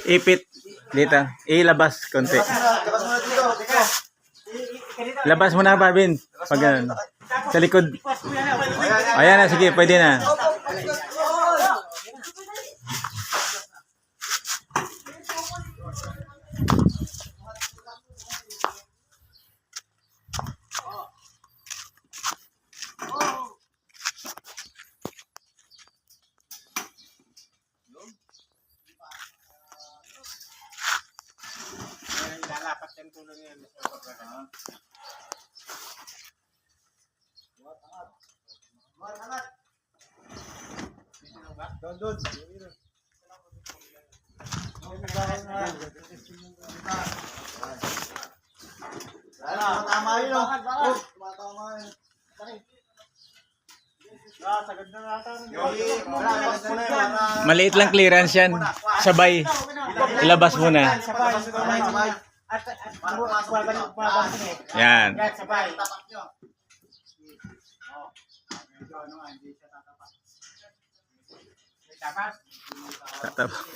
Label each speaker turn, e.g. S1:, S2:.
S1: Ipit dito. Ilabas konti. Labas mo na, Barbin. Pag ganun. Sa likod. Ayan na, sige, pwede na.
S2: Lalapat yung tulong yan. Doon. Tama yun. Tama yun.
S1: Maliit lang clearance yan. Sabay. Ilabas mo na. Yan. Tatapak.